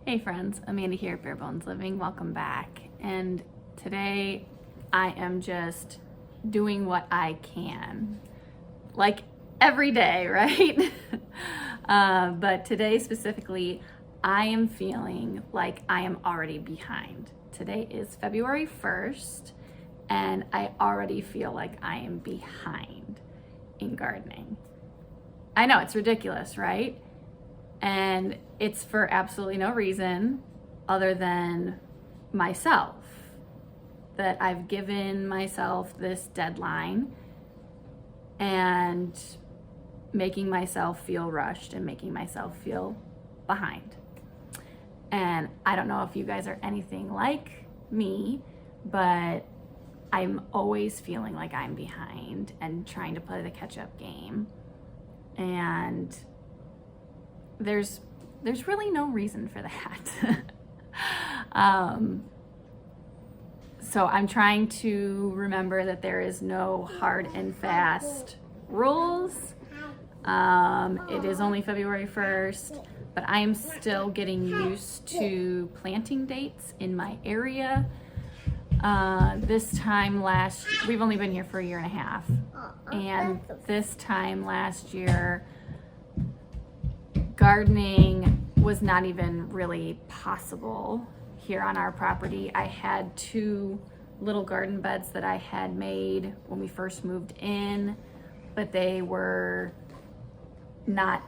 Hey friends, Amanda here at Bare Bones Living. Welcome back. And today I am just doing what I can. Like every day, right? But today specifically, I am feeling like I am already behind. Today is February 1st, and I already feel like I am behind in gardening. I know, it's ridiculous, right? And it's for absolutely no reason other than myself, that I've given myself this deadline and making myself feel rushed and making myself feel behind. And I don't know if you guys are anything like me, but I'm always feeling like I'm behind and trying to play the catch-up game. And there's really no reason for that. So I'm trying to remember that there is no hard and fast rules. It is only February 1st, but I am still getting used to planting dates in my area. We've only been here for a year and a half, and this time last year, gardening was not even really possible here on our property. I had 2 little garden beds that I had made when we first moved in, but they were not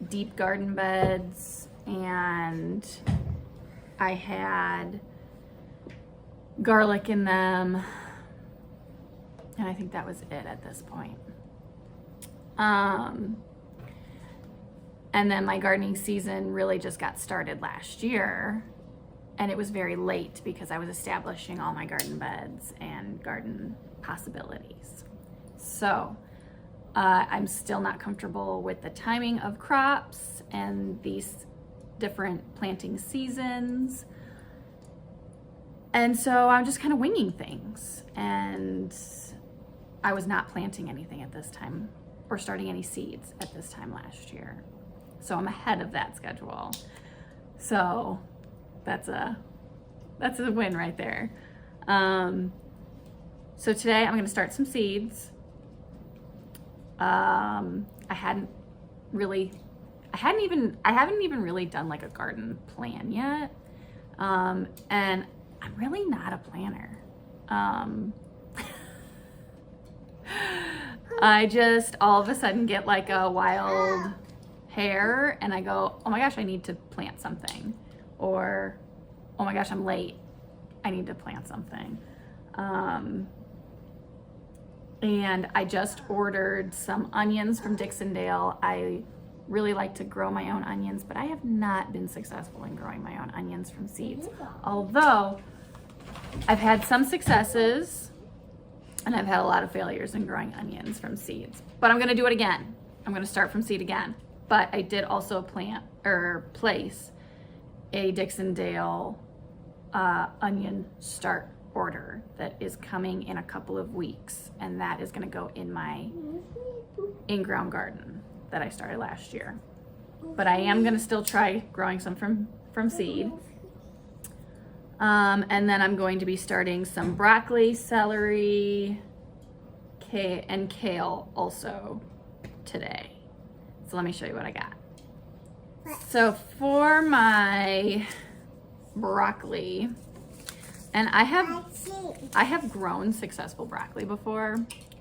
deep garden beds, and I had garlic in them, and I think that was it at this point. And then my gardening season really just got started last year, and it was very late because I was establishing all my garden beds and garden possibilities. So I'm still not comfortable with the timing of crops and these different planting seasons. And so I'm just kind of winging things, and I was not planting anything at this time or starting any seeds at this time last year. So I'm ahead of that schedule. So that's a win right there. So today I'm gonna start some seeds. I haven't even really done like a garden plan yet. And I'm really not a planner. I just all of a sudden get like a wild hair and I go, oh my gosh, I need to plant something. Or, oh my gosh, I'm late, I need to plant something. And I just ordered some onions from Dixondale. I really like to grow my own onions, but I have not been successful in growing my own onions from seeds. Although I've had some successes and I've had a lot of failures in growing onions from seeds, but I'm gonna do it again. I'm gonna start from seed again. But I did also place a Dixondale onion start order that is coming in a couple of weeks, and that is gonna go in my in-ground garden that I started last year. But I am gonna still try growing some from seed. And then I'm going to be starting some broccoli, celery, and kale also today. So let me show you what I got. So for my broccoli, and I have grown successful broccoli before,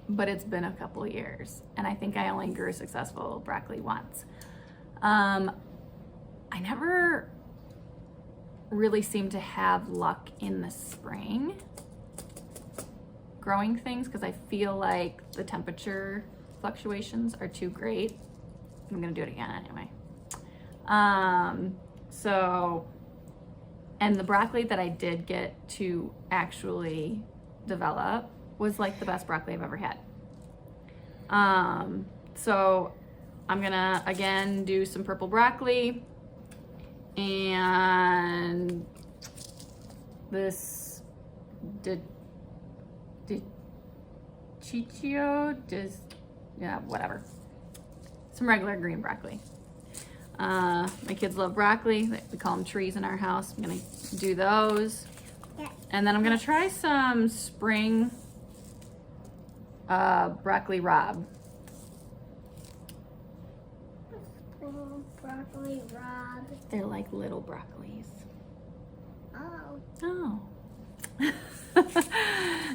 but it's been a couple of years, and I think I only grew successful broccoli once. I never really seem to have luck in the spring growing things because I feel like the temperature fluctuations are too great. I'm gonna do it again anyway. And the broccoli that I did get to actually develop was like the best broccoli I've ever had. So I'm gonna again do some purple broccoli, and this whatever. Some regular green broccoli. My kids love broccoli. We call them trees in our house. I'm gonna do those. Yeah. And then I'm gonna try some spring broccoli rabe. Broccoli rabe. They're like little broccolis. Oh. Oh.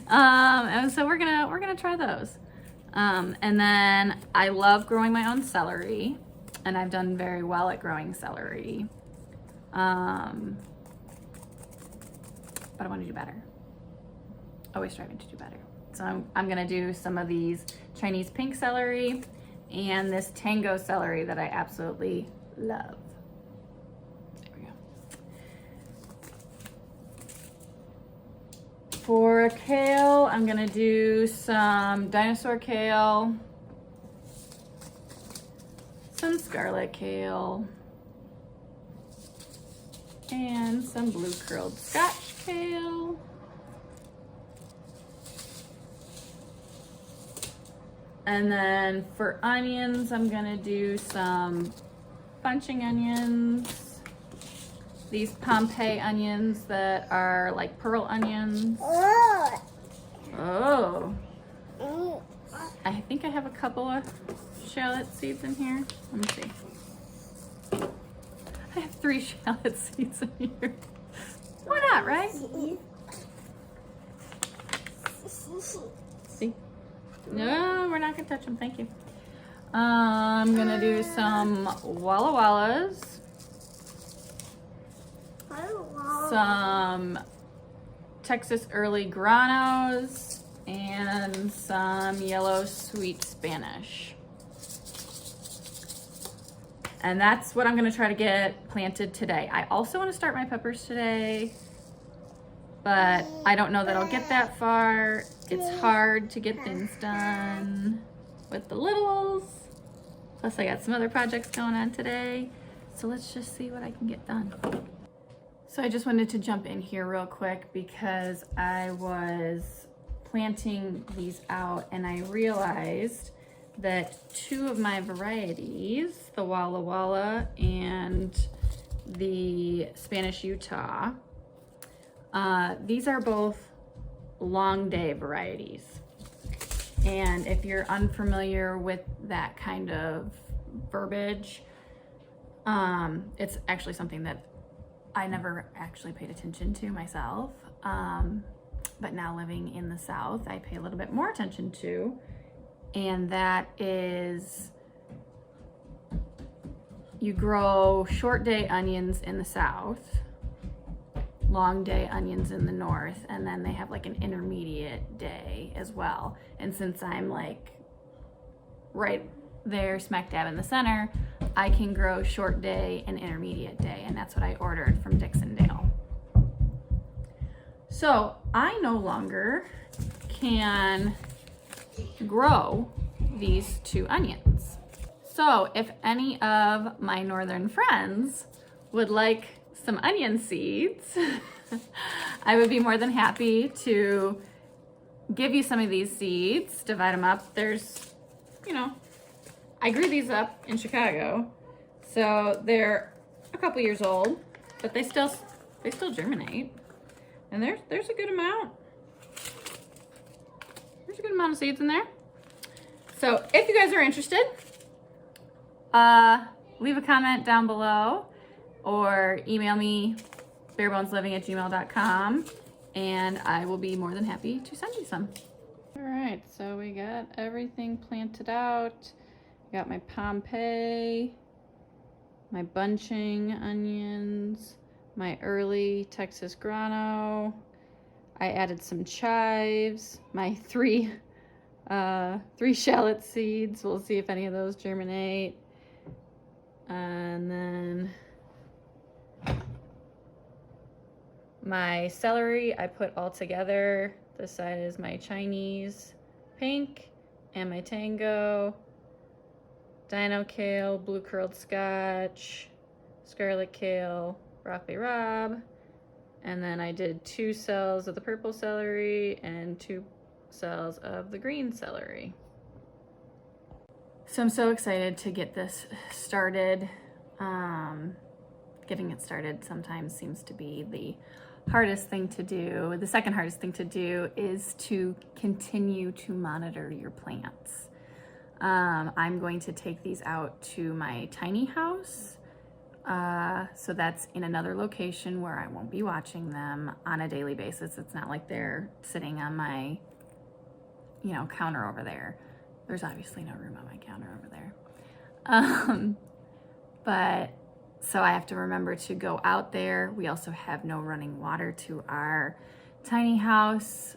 And so we're gonna try those. And then I love growing my own celery, and I've done very well at growing celery. But I want to do better. Always striving to do better. So I'm gonna do some of these Chinese pink celery and this tango celery that I absolutely love. There we go. For kale, I'm gonna do some dinosaur kale, some scarlet kale, and some blue curled Scotch kale. And then for onions, I'm gonna do some bunching onions. These Pompeii onions that are like pearl onions. Oh. Oh, Mm. I think I have a couple of shallot seeds in here. Let me see. I have 3 shallot seeds in here. Why not, right? See? No, we're not gonna touch them, thank you. I'm gonna do some Walla Wallas, some Texas Early Granos, and some yellow sweet Spanish. And that's what I'm gonna try to get planted today. I also wanna start my peppers today, but I don't know that I'll get that far. It's hard to get things done with the littles. Plus I got some other projects going on today. So let's just see what I can get done. So I just wanted to jump in here real quick because I was planting these out and I realized that 2 of my varieties, the Walla Walla and the Spanish Utah, these are both long day varieties. And if you're unfamiliar with that kind of verbiage, it's actually something that I never actually paid attention to myself. But now living in the South, I pay a little bit more attention to. And that is, you grow short day onions in the South, long day onions in the North, and then they have like an intermediate day as well. And since I'm like right there smack dab in the center, I can grow short day and intermediate day, and that's what I ordered from Dixondale. So I no longer can grow these 2 onions. So if any of my northern friends would like some onion seeds, I would be more than happy to give you some of these seeds, divide them up. There's, you know, I grew these up in Chicago, so they're a couple years old, but they still germinate. And there's a good amount. There's a good amount of seeds in there. So if you guys are interested, leave a comment down below or email me barebonesliving@gmail.com and I will be more than happy to send you some. All right, so we got everything planted out. Got my Pompeii, my bunching onions, my early Texas Grano. I added some chives, my 3 shallot seeds. We'll see if any of those germinate. And then my celery I put all together. This side is my Chinese pink and my tango, dino kale, blue curled Scotch, scarlet kale, broccoli rabe, and then I did 2 cells of the purple celery and 2 cells of the green celery. So I'm so excited to get this started. Getting it started sometimes seems to be the hardest thing to do. The second hardest thing to do is to continue to monitor your plants. I'm going to take these out to my tiny house. So that's in another location where I won't be watching them on a daily basis. It's not like they're sitting on my, counter over there. There's obviously no room on my counter over there. But so I have to remember to go out there. We also have no running water to our tiny house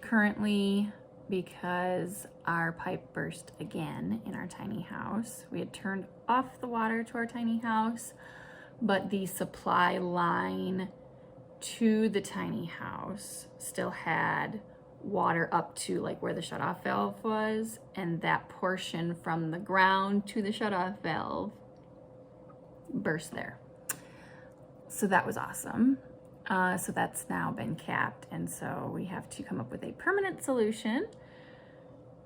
currently because our pipe burst again in our tiny house. We had turned off the water to our tiny house, but the supply line to the tiny house still had water up to like where the shutoff valve was, and that portion from the ground to the shutoff valve burst there. So that was awesome. So that's now been capped, and so we have to come up with a permanent solution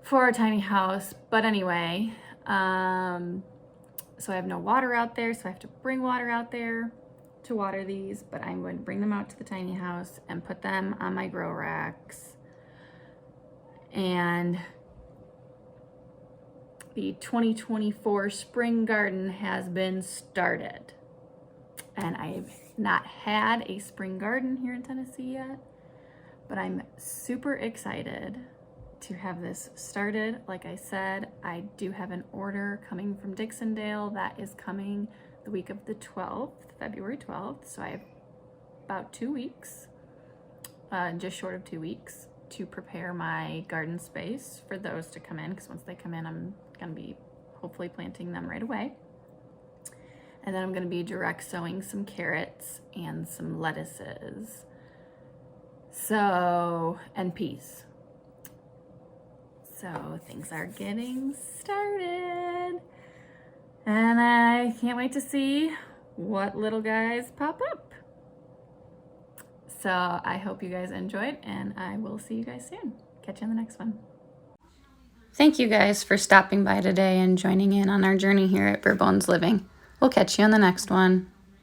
for our tiny house. But anyway, so I have no water out there, so I have to bring water out there to water these, but I'm going to bring them out to the tiny house and put them on my grow racks. And the 2024 spring garden has been started. And I've not had a spring garden here in Tennessee yet, but I'm super excited to have this started. Like I said, I do have an order coming from Dixondale that is coming the week of the 12th, February 12th. So I have about 2 weeks, just short of 2 weeks, to prepare my garden space for those to come in, because once they come in, I'm gonna be hopefully planting them right away. And then I'm gonna be direct sowing some carrots and some lettuces. So, and peas. So things are getting started. And I can't wait to see what little guys pop up. So I hope you guys enjoyed, and I will see you guys soon. Catch you in the next one. Thank you guys for stopping by today and joining in on our journey here at Bare Bones Living. We'll catch you on the next one.